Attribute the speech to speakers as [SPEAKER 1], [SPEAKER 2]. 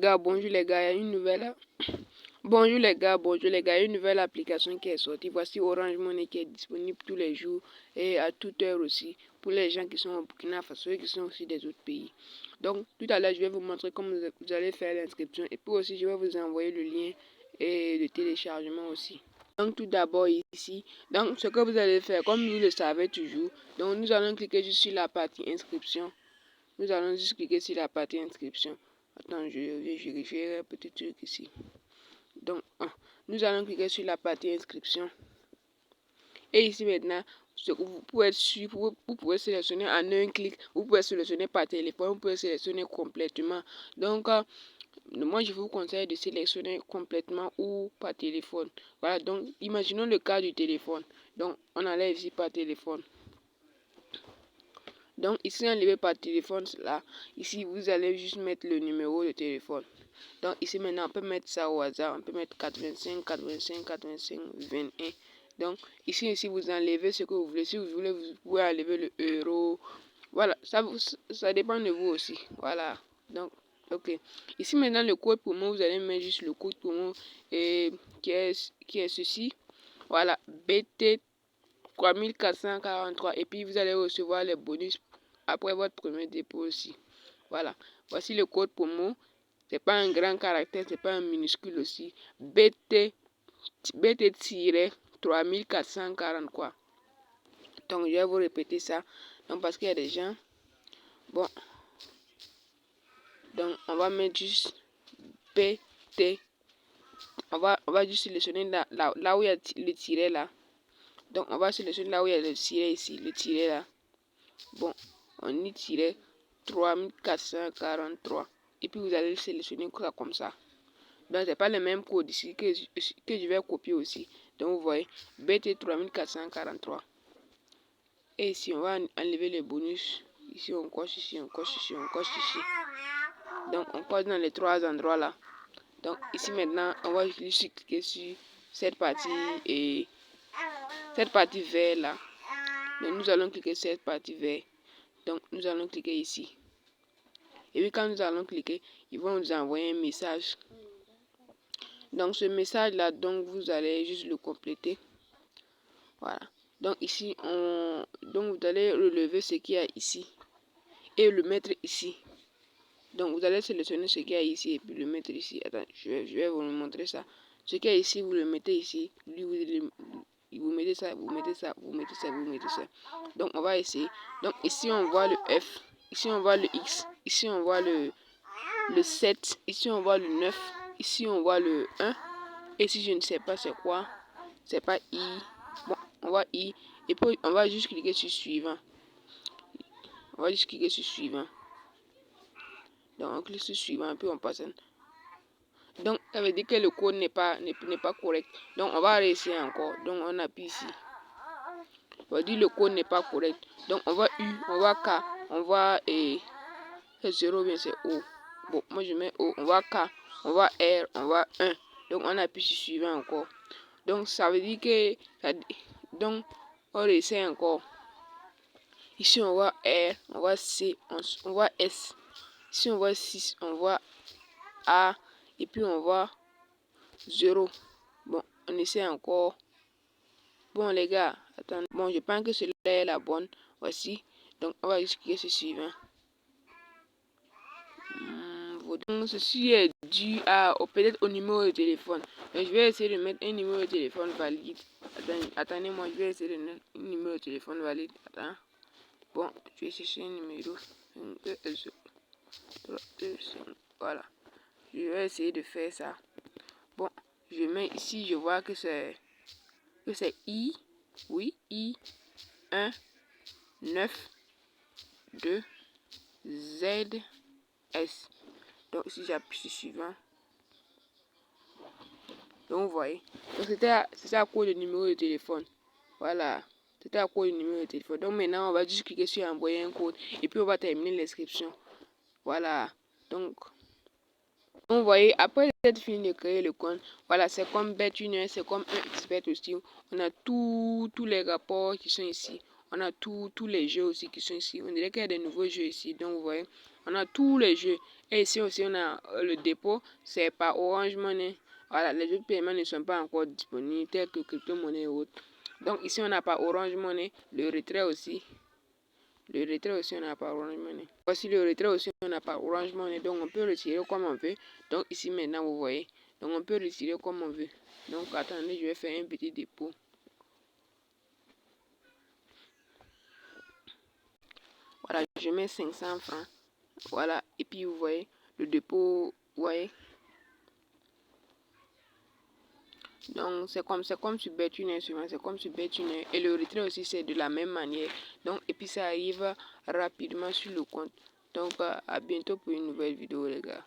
[SPEAKER 1] gars, bonjour les gars, il y a une nouvelle... Bonjour les gars, il y a une nouvelle application qui est sortie. Voici Orange Money qui est disponible tous les jours et à toute heure aussi pour les gens qui sont au Burkina Faso et qui sont aussi des autres pays. Donc tout à l'heure, je vais vous montrer comment vous allez faire l'inscription et puis aussi je vais vous envoyer le lien et le téléchargement aussi. Donc tout d'abord ici, donc ce que vous allez faire, comme vous le savez toujours, donc nous allons cliquer juste sur la partie inscription. Nous allons juste cliquer sur la partie inscription. Attends, je vais vérifier un petit truc ici. Donc, nous allons cliquer sur la partie inscription. Et ici maintenant, vous pouvez être sûr, vous pouvez sélectionner en un clic, vous pouvez sélectionner par téléphone, vous pouvez sélectionner complètement. Donc, moi je vous conseille de sélectionner complètement ou par téléphone. Voilà, donc imaginons le cas du téléphone. Donc, on enlève ici par téléphone. Donc ici enlevé par téléphone là, ici vous allez juste mettre le numéro de téléphone. Donc ici maintenant on peut mettre ça au hasard, on peut mettre 85 85 85 21. Donc ici vous enlevez ce que vous voulez. Si vous voulez vous pouvez enlever le euro. Voilà, ça dépend de vous aussi. Voilà. Donc ok. Ici maintenant le code promo, vous allez mettre juste le code promo et qui est ceci. Voilà, BT 3443 et puis vous allez recevoir les bonus après votre premier dépôt aussi. Voilà, voici le code promo. C'est pas un grand caractère, c'est pas un minuscule aussi. BT-3443. Donc je vais vous répéter ça. Donc parce qu'il y a des gens. Bon. Donc on va mettre juste BT. On va juste sélectionner là où il y a le tiret là. Donc on va sélectionner là où il y a le tiret ici, le tiret là. Bon, on y tirait 3443. Et puis vous allez sélectionner ça comme ça. Donc c'est pas le même code ici que je vais copier aussi. Donc vous voyez, BT 3443. Et ici on va enlever les bonus. Ici on coche ici, on coche ici, on coche ici. Donc on coche dans les trois endroits là. Donc ici maintenant on va juste cliquer sur cette partie et cette partie vert là. Donc nous allons cliquer sur cette partie vert. Donc nous allons cliquer ici. Et puis quand nous allons cliquer, ils vont nous envoyer un message. Donc ce message là, donc vous allez juste le compléter. Voilà. Donc ici, donc vous allez relever ce qu'il y a ici et le mettre ici. Donc vous allez sélectionner ce qu'il y a ici et puis le mettre ici. Attends, je vais vous montrer ça. Ce qu'il y a ici, vous le mettez ici. Lui, vous mettez ça, vous mettez ça, vous mettez ça, vous mettez ça. Donc on va essayer. Donc ici on voit le F, ici on voit le X, ici on voit le 7, ici on voit le 9, ici on voit le 1. Et si je ne sais pas c'est quoi, c'est pas I. Bon, on voit I. Et puis on va juste cliquer sur suivant. On va juste cliquer sur suivant. Donc on clique sur suivant et puis on passe. Donc ça veut dire que le code n'est pas correct. Donc on va réessayer encore. Donc on appuie ici. On va dire le code n'est pas correct. Donc on va U, on va K, on va c'est 0 bien c'est O. Bon, moi je mets O, on va K, on va R, on va 1. Donc on appuie sur suivant encore. Donc ça veut dire que donc on réessaye encore. Ici on voit R, on voit C, on voit S. Ici on voit 6, on voit A et puis on voit 0. Bon, on essaie encore. Bon les gars, attendez. Bon, je pense que celle-là est la bonne. Voici. Donc on va juste cliquer sur suivant. Donc ceci est dû peut-être au numéro de téléphone. Mais je vais essayer de mettre un numéro de téléphone valide. Attendez, moi je vais essayer de mettre un numéro de téléphone valide. Attends. Bon, je vais chercher un numéro. 5, 3, 2, 5. Voilà. Je vais essayer de faire ça. Bon, je mets ici, je vois que c'est I. Oui, I 1 9 2 Z S. Donc ici j'appuie sur suivant. Donc vous voyez. Donc c'était à cause du numéro de téléphone. Voilà. C'était à cause du numéro de téléphone. Donc maintenant on va juste cliquer sur envoyer un code. Et puis on va terminer l'inscription. Voilà. Donc vous voyez, après être fini de créer le compte, voilà, c'est comme BetUnion, c'est comme un expert aussi. On a tous les rapports qui sont ici. On a tous les jeux aussi qui sont ici. On dirait qu'il y a des nouveaux jeux ici. Donc vous voyez, on a tous les jeux. Et ici aussi, on a le dépôt, c'est par Orange Money. Voilà, les autres paiements ne sont pas encore disponibles, tels que crypto-monnaie et autres. Donc ici, on a par Orange Money, le retrait aussi. Le retrait aussi, on a par Orange Money. Voici le retrait aussi, on a par Orange Money. Donc on peut retirer comme on veut. Donc ici maintenant, vous voyez. Donc on peut retirer comme on veut. Donc attendez, je vais faire un petit dépôt. Voilà, je mets 500 francs. Voilà, et puis vous voyez, le dépôt, vous voyez. Donc c'est comme sur Betune, c'est comme sur Betune. Et le retrait aussi, c'est de la même manière. Donc, et puis ça arrive rapidement sur le compte. Donc à bientôt pour une nouvelle vidéo, les gars.